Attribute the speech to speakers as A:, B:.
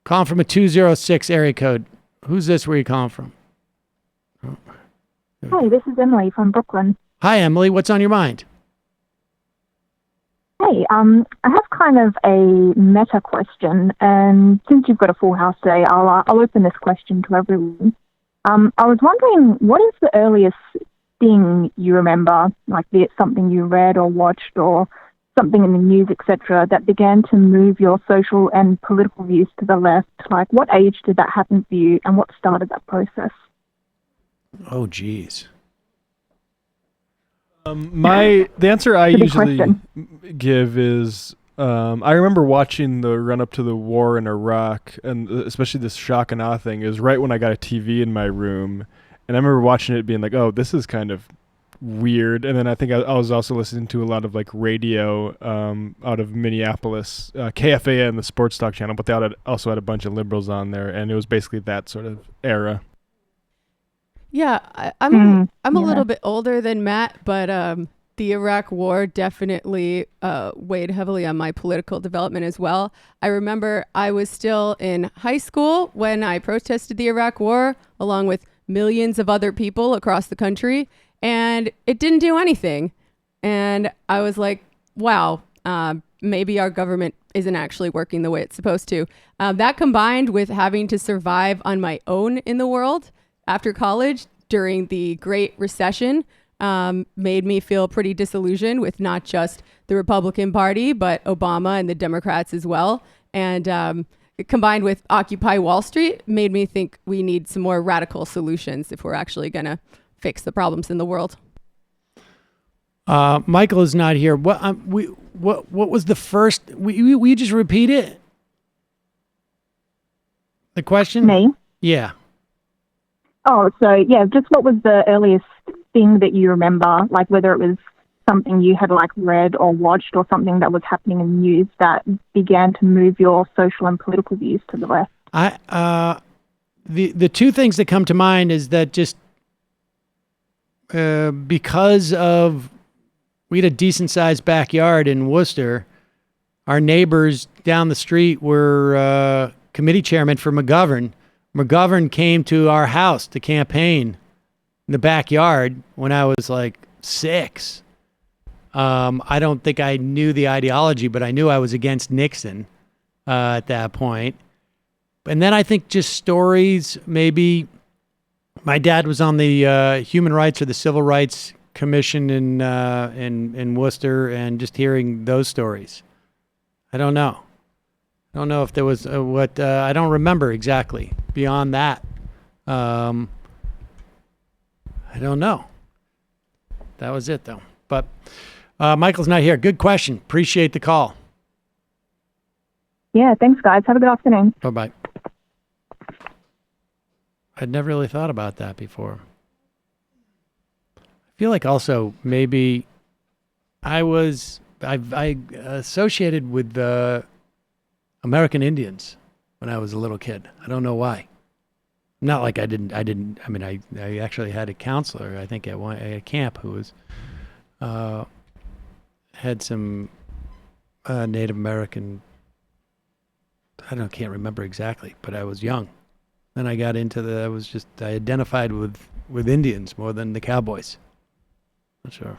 A: Calling from a 206 area code. Who's this? Where you calling from? Oh.
B: Hi, this is Emily from Brooklyn.
A: Hi, Emily. What's on your mind?
B: Hey, I have kind of a meta question, and since you've got a full house today, I'll open this question to everyone. I was wondering, what is the earliest thing you remember, like be it something you read or watched or something in the news, etc., that began to move your social and political views to the left? Like, what age did that happen for you, and what started that process?
A: Oh, geez.
C: The answer I
B: Good
C: usually
B: question.
C: give is I remember watching the run up to the war in Iraq, and especially this shock and awe thing is right when I got a TV in my room, and I remember watching it being like, oh, this is kind of weird. And then I think I was also listening to a lot of like radio out of Minneapolis, KFAN, the sports talk channel, but they also had a bunch of liberals on there, and it was basically that sort of era.
D: Yeah, I'm a
B: yeah.
D: little bit older than Matt, but the Iraq War definitely weighed heavily on my political development as well. I remember I was still in high school when I protested the Iraq War along with millions of other people across the country, and it didn't do anything. And I was like, wow, maybe our government isn't actually working the way it's supposed to. That combined with having to survive on my own in the world after college during the Great Recession made me feel pretty disillusioned with not just the Republican Party, but Obama and the Democrats as well. And combined with Occupy Wall Street made me think we need some more radical solutions if we're actually going to fix the problems in the world.
A: Michael is not here. What was the first? Will you just repeat it? The question?
B: Me?
A: Yeah.
B: Oh, so yeah, just what was the earliest thing that you remember, like whether it was something you had like read or watched or something that was happening in the news that began to move your social and political views to the left?
A: The two things that come to mind is that just because of we had a decent sized backyard in Worcester, our neighbors down the street were committee chairman for McGovern. McGovern came to our house to campaign in the backyard when I was like 6. I don't think I knew the ideology, but I knew I was against Nixon at that point. And then I think just stories, maybe my dad was on the Human Rights or the Civil Rights Commission in Worcester, and just hearing those stories. I don't know. I don't know if there was I don't remember exactly beyond that. I don't know. That was it though. But Michael's not here. Good question. Appreciate the call.
B: Yeah, thanks guys. Have a good afternoon.
A: Bye-bye. I'd never really thought about that before. I feel like also maybe I associated with the American Indians when I was a little kid. I don't know why. Not like I mean, I actually had a counselor, I think at a camp who was, had some Native American, can't remember exactly, but I was young. Then I got into I identified with Indians more than the cowboys. Not sure.